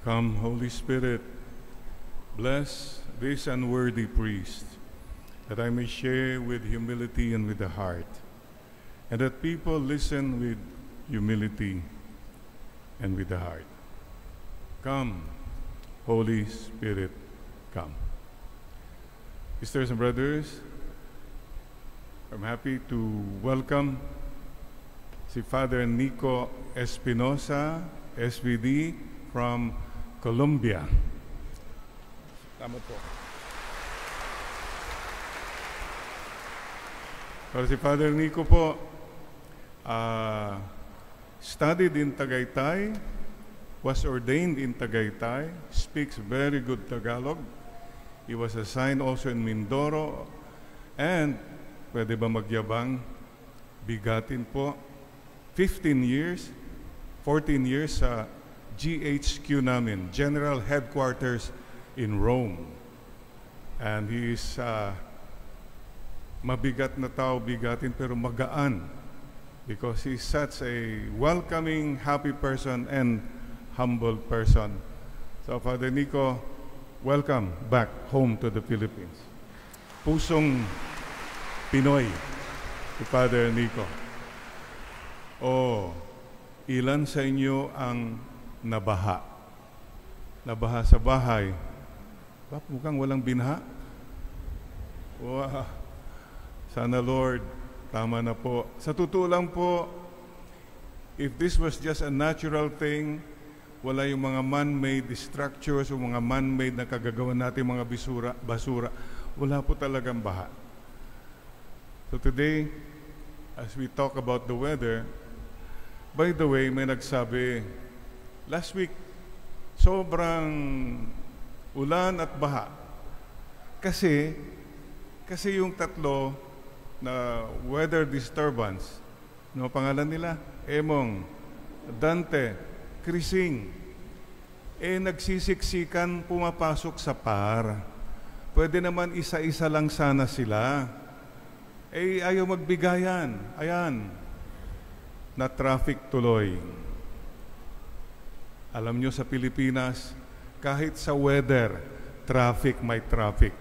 Come, Holy Spirit, bless this unworthy priest, that I may share with humility and with the heart, and that people listen with humility and with the heart. Come, Holy Spirit, come. Sisters and brothers, I'm happy to welcome si Father Nico Espinosa, SVD, from Colombia. Tama po. Pero si Father Nico po, studied in Tagaytay, was ordained in Tagaytay, speaks very good Tagalog. He was assigned also in Mindoro, and pwede ba magyabang, bigatin po, 14 years sa GHQ namin, General Headquarters in Rome. And he is mabigat na tao, bigatin, pero magaan, because he's such a welcoming, happy person and humble person. So Father Nico, welcome back home to the Philippines. Pusong Pinoy, si Father Nico. Ilan sa inyo ang nabaha? Nabaha sa bahay. Mukhang walang binaha. Wow. Sana Lord, tama na po. Sa totoo lang po, if this was just a natural thing, wala yung mga man-made structures o mga man-made na kagagawa natin mga basura, wala po talagang baha. So today, as we talk about the weather, by the way, may nagsabi, last week, sobrang ulan at baha. Kasi yung tatlo na weather disturbance, no, pangalan nila, Emong, Dante, Krising, nagsisiksikan pumapasok sa par. Pwede naman isa-isa lang sana sila. Ayaw magbigayan. Ayan, na traffic tuloy. Alam nyo sa Pilipinas, kahit sa weather, may traffic.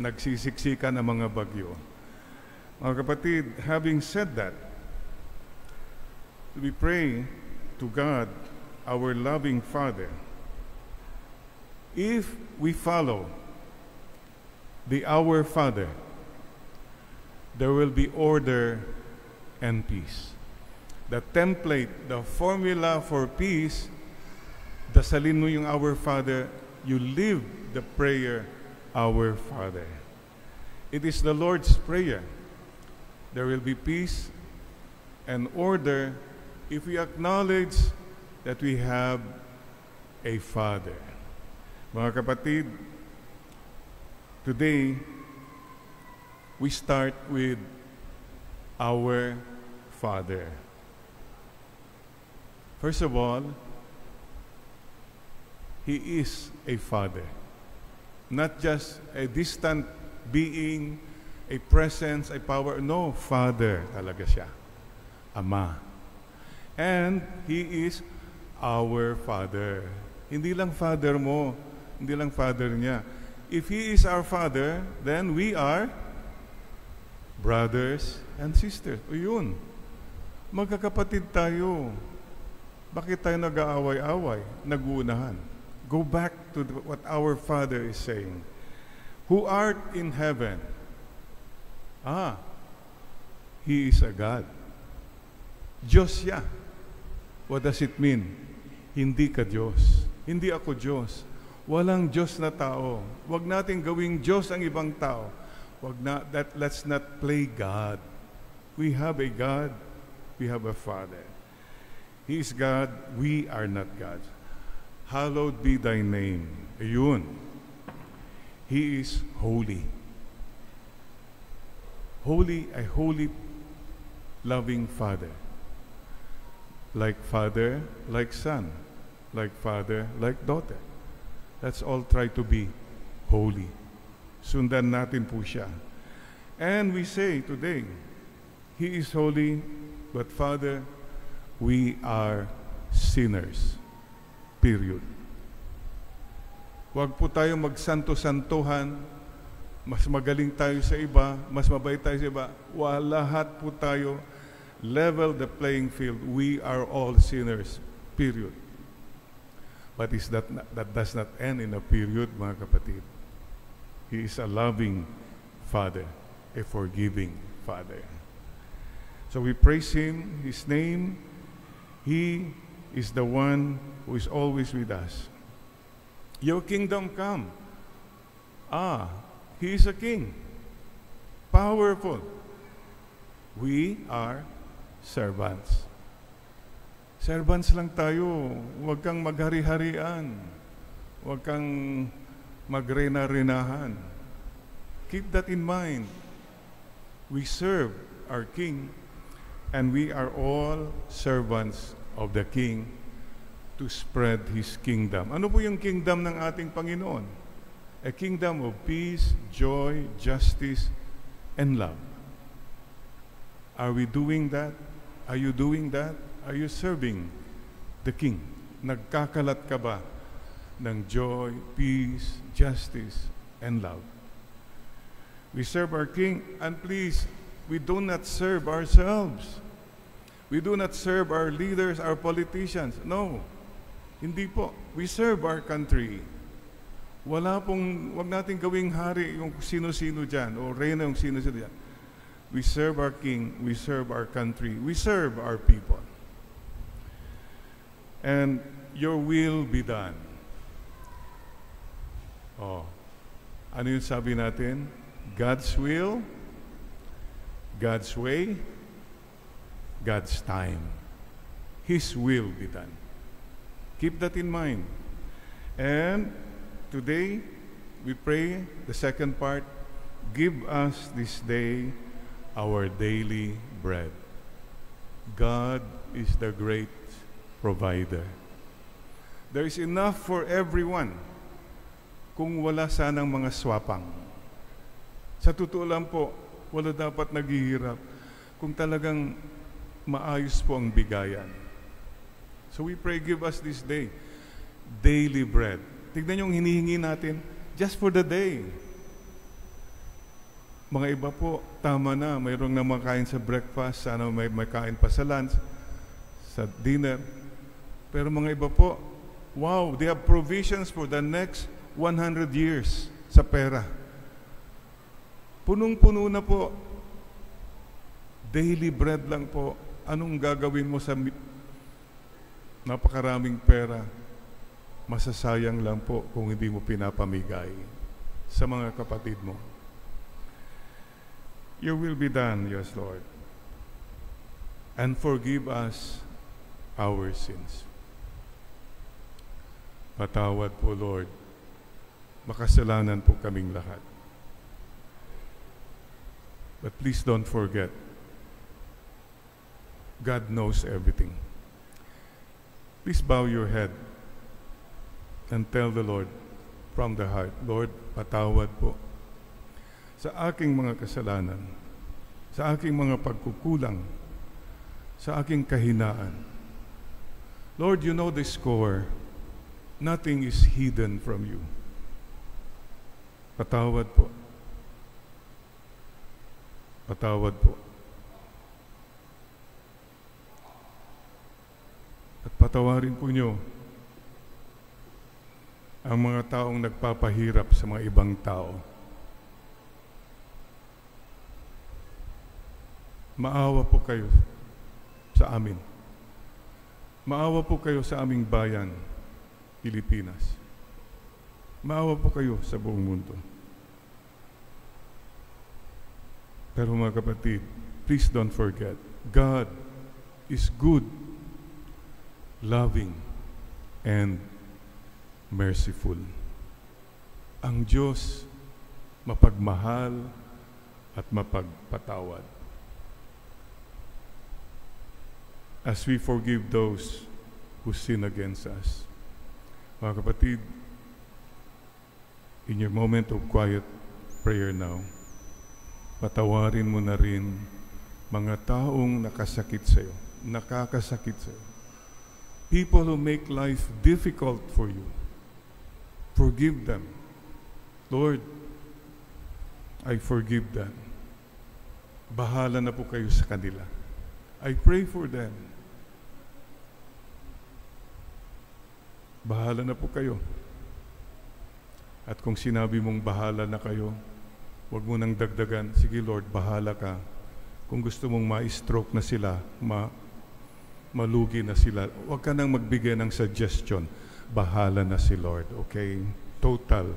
Nagsisiksikan ang mga bagyo. Mga kapatid, having said that, we pray to God, our loving Father. If we follow the Our Father, there will be order and peace. The template, the formula for peace, dasalin mo yung Our Father, you live the prayer, Our Father. It is the Lord's Prayer. There will be peace and order if we acknowledge that we have a Father. Mga kapatid, today, we start with Our Father. First of all, He is a Father. Not just a distant being, a presence, a power. No, Father talaga siya. Ama. And He is our Father. Hindi lang Father mo, hindi lang Father niya. If He is our Father, then we are brothers and sisters. O yun, magkakapatid tayo. Bakit tayo nag-aaway-away, nag-uunahan? Go back to what our Father is saying. Who art in heaven. He is a God. Diyos siya. What does it mean? Hindi ka Diyos. Hindi ako Diyos. Walang Diyos na tao. Huwag natin gawing Diyos ang ibang tao. Let's not play God. We have a God. We have a Father. He is God. We are not God. Hallowed be thy name. Ayun. He is holy. Holy, a holy, loving Father. Like Father, like Son. Like Father, like daughter. Let's all try to be holy. Sundan natin po siya. And we say today, He is holy, but Father, we are sinners. Period. Huwag po tayo magsanto-santuhan, mas magaling tayo sa iba, mas mabait tayo sa iba. Lahat po tayo, level the playing field. We are all sinners, period. But that does not end in a period, mga kapatid. He is a loving Father, a forgiving Father. So we praise Him, His name. He is the one who is always with us. Your kingdom come. He is a king. Powerful. We are servants. Servants lang tayo. Huwag kang maghari-harian. Huwag kang magrena-renahan. Keep that in mind. We serve our King, and we are all servants of the King to spread His kingdom. Ano po yung kingdom ng ating Panginoon? A kingdom of peace, joy, justice, and love. Are we doing that? Are you doing that? Are you serving the King? Nagkakalat ka ba ng joy, peace, justice, and love? We serve our King, and please, we do not serve ourselves. We do not serve our leaders, our politicians. No, hindi po. We serve our country. Wag natin gawing hari yung sino-sino dyan, o reyna yung sino-sino dyan. We serve our King, we serve our country, we serve our people. And your will be done. Ano yung sabi natin? God's will, God's way, God's time. His will be done. Keep that in mind. And today, we pray the second part, give us this day our daily bread. God is the great provider. There is enough for everyone kung wala sanang mga swapang. Sa totoo lang po, wala dapat naghihirap kung talagang maayos po ang bigayan. So we pray, give us this day daily bread. Tignan yung hinihingi natin just for the day. Mga iba po, tama na, mayroong na makain sa breakfast, sana may makain pa sa lunch, sa dinner. Pero mga iba po, wow, they have provisions for the next 100 years sa pera. Punong-puno na po. Daily bread lang po. Anong gagawin mo sa napakaraming pera? Masasayang lang po kung hindi mo pinapamigay sa mga kapatid mo. Your will be done, yes, Lord. And forgive us our sins. Patawad po, Lord. Makasalanan po kaming lahat. But please don't forget, God knows everything. Please bow your head and tell the Lord from the heart, Lord, patawad po sa aking mga kasalanan, sa aking mga pagkukulang, sa aking kahinaan. Lord, you know the score. Nothing is hidden from you. Patawad po. Patawad po. At patawarin po nyo ang mga taong nagpapahirap sa mga ibang tao. Maawa po kayo sa amin. Maawa po kayo sa aming bayan, Pilipinas. Maawa po kayo sa buong mundo. Pero mga kapatid, please don't forget, God is good, loving, and merciful. Ang Diyos mapagmahal at mapagpatawad. As we forgive those who sin against us. Mga kapatid, in your moment of quiet prayer now, patawarin mo na rin mga taong nakasakit sa iyo, nakakasakit sa iyo. People who make life difficult for you. Forgive them. Lord, I forgive them. Bahala na po kayo sa kanila. I pray for them. Bahala na po kayo. At kung sinabi mong bahala na kayo, huwag mo nang dagdagan. Sige Lord, bahala ka. Kung gusto mong ma-stroke na sila, malugi na sila, huwag ka nang magbigay ng suggestion. Bahala na si Lord, okay? Total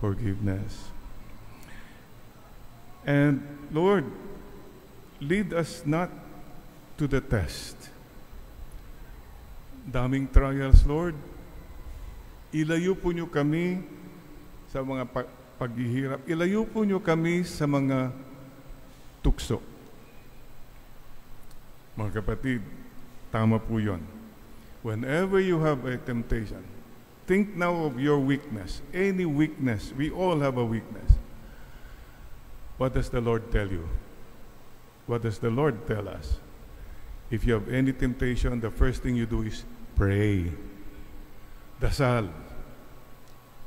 forgiveness. And Lord, lead us not to the test. Daming trials, Lord. Ilayo po niyo kami sa mga paghihirap. Ilayo po niyo kami sa mga tukso. Mga kapatid, tama po yun. Whenever you have a temptation, think now of your weakness. Any weakness. We all have a weakness. What does the Lord tell you? What does the Lord tell us? If you have any temptation, the first thing you do is pray. Dasal.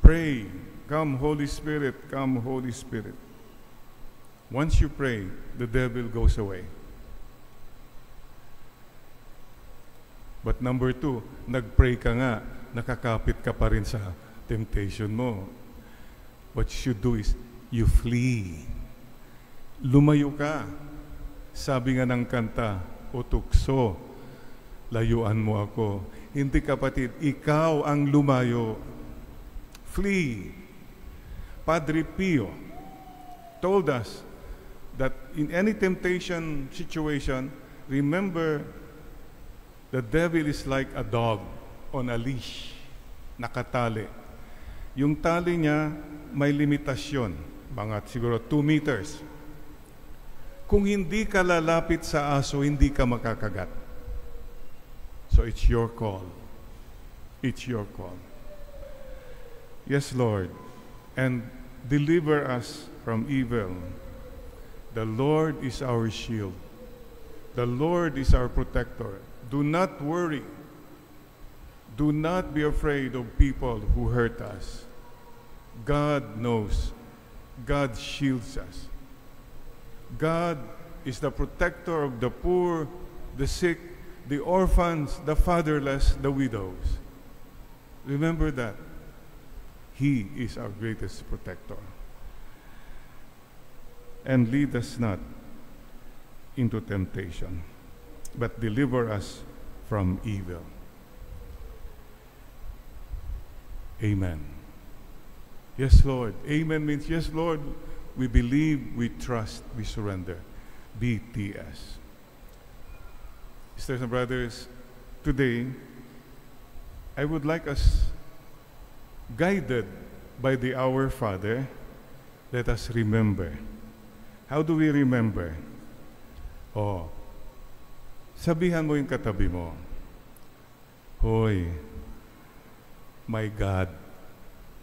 Pray. Come, Holy Spirit. Come, Holy Spirit. Once you pray, the devil goes away. But number 2, nag-pray ka nga, nakakapit ka pa rin sa temptation mo. What you should do is, you flee. Lumayo ka. Sabi nga ng kanta, o tukso, layuan mo ako. Hindi kapatid, ikaw ang lumayo. Flee. Padre Pio told us that in any temptation situation, remember, the devil is like a dog on a leash, nakatali. Yung tali niya may limitasyon, mga siguro 2 meters. Kung hindi ka lalapit sa aso, hindi ka makakagat. So it's your call. It's your call. Yes, Lord, and deliver us from evil. The Lord is our shield. The Lord is our protector. Do not worry. Do not be afraid of people who hurt us. God knows. God shields us. God is the protector of the poor, the sick, the orphans, the fatherless, the widows. Remember that. He is our greatest protector. And lead us not into temptation, but deliver us from evil. Amen. Yes, Lord. Amen means, yes, Lord, we believe, we trust, we surrender. BTS. Sisters and brothers, today, I would like us, guided by the Our Father, let us remember. How do we remember? Oh, sabihan mo yung katabi mo, hoy, my God,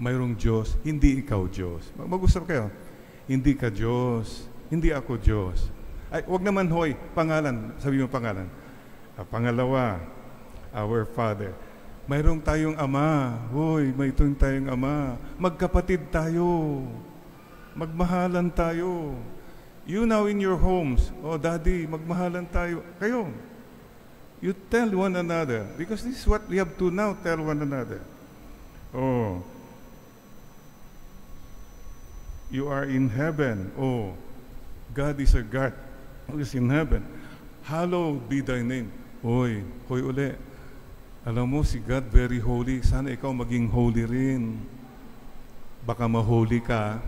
mayroong Diyos, hindi ikaw Diyos. Mag-usap kayo. Hindi ka Diyos, hindi ako Diyos. Ay, wag naman hoy, pangalan, sabi mo pangalan. Pangalawa, our Father. Mayroong tayong Ama, hoy, mayroong tayong Ama. Magkapatid tayo. Magmahalan tayo. You now in your homes, oh Daddy, magmahalan tayo. Kayo, you tell one another, because this is what we have to now tell one another. Oh, you are in heaven. Oh, God is a God who is in heaven. Hallowed be thy name. Hoy uli. Alam mo, si God very holy. Sana ikaw maging holy rin. Baka ma-holy ka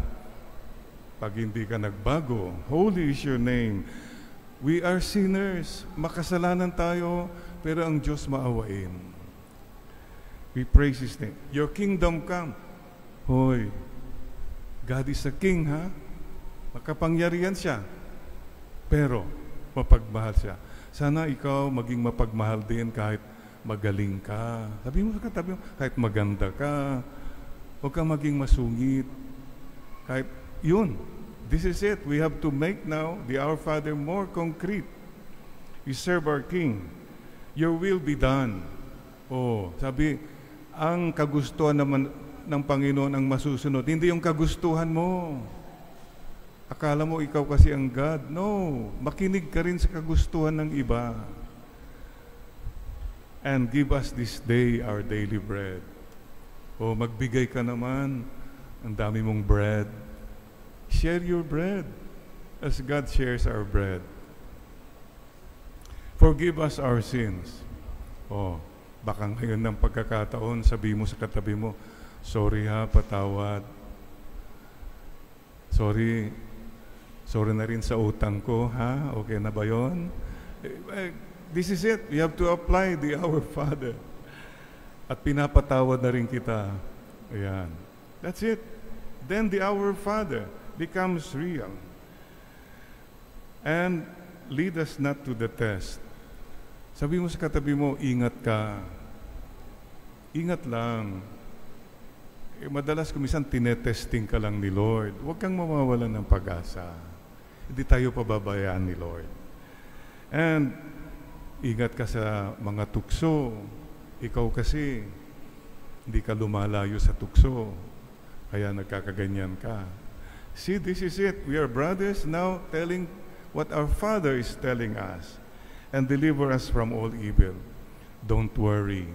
pag hindi ka nagbago. Holy is your name. We are sinners. Makasalanan tayo, pero ang Diyos maawain. We praise His name. Your kingdom come. Hoy, God is a king, ha? Makapangyarihan siya. Pero, mapagmahal siya. Sana ikaw maging mapagmahal din kahit magaling ka. Sabi mo sa katabi mo, kahit maganda ka. Huwag kang maging masungit. Kahit, yun. This is it. We have to make now the Our Father more concrete. We serve our King. Your will be done. Oh, sabi, ang kagustuhan naman ng Panginoon ang masusunod. Hindi yung kagustuhan mo. Akala mo ikaw kasi ang God. No, makinig ka rin sa kagustuhan ng iba. And give us this day our daily bread. O magbigay ka naman, ang dami mong bread. Share your bread as God shares our bread. Forgive us our sins. O, baka ngayon ng pagkakataon, sabi mo sa katabi mo, sorry ha, patawad. Sorry na rin sa utang ko, ha? Okay na ba yun? This is it. You have to apply the Our Father. At pinapatawad na rin kita. Ayan. That's it. Then the Our Father becomes real. And lead us not to the test. Sabi mo sa katabi mo, ingat ka. Ingat lang. Madalas kumisan tinetesting ka lang ni Lord. Huwag kang mawawalan ng pag-asa. Hindi tayo pababayaan ni Lord. And ingat ka sa mga tukso. Ikaw kasi, hindi ka lumalayo sa tukso. Kaya nagkakaganyan ka. See, this is it. We are brothers now telling what our Father is telling us. And deliver us from all evil. Don't worry.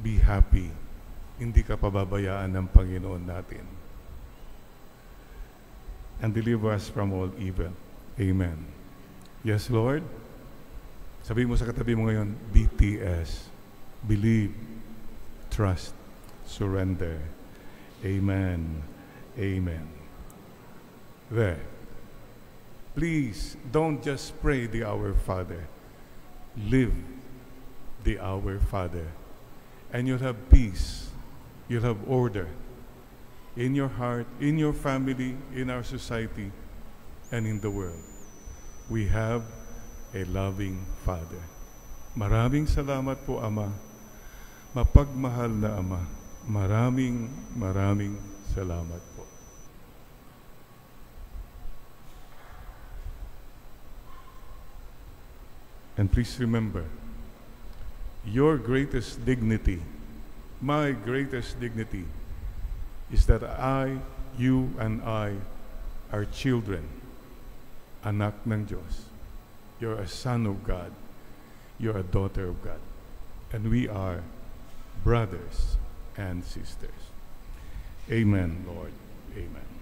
Be happy. Hindi ka pababayaan ng Panginoon natin. And deliver us from all evil. Amen. Yes, Lord? Sabi mo sa katabi mo ngayon, BTS. Believe, trust, surrender. Amen. Amen. There. Please, don't just pray the Our Father. Live the Our Father. And you'll have peace. You'll have order in your heart, in your family, in our society, and in the world. We have a loving Father. Maraming salamat po, Ama. Mapagmahal na Ama. Maraming salamat po. And please remember, your greatest dignity, my greatest dignity, is that you and I are children, anak ng Diyos. You're a son of God. You're a daughter of God. And we are brothers and sisters. Amen, Lord. Amen.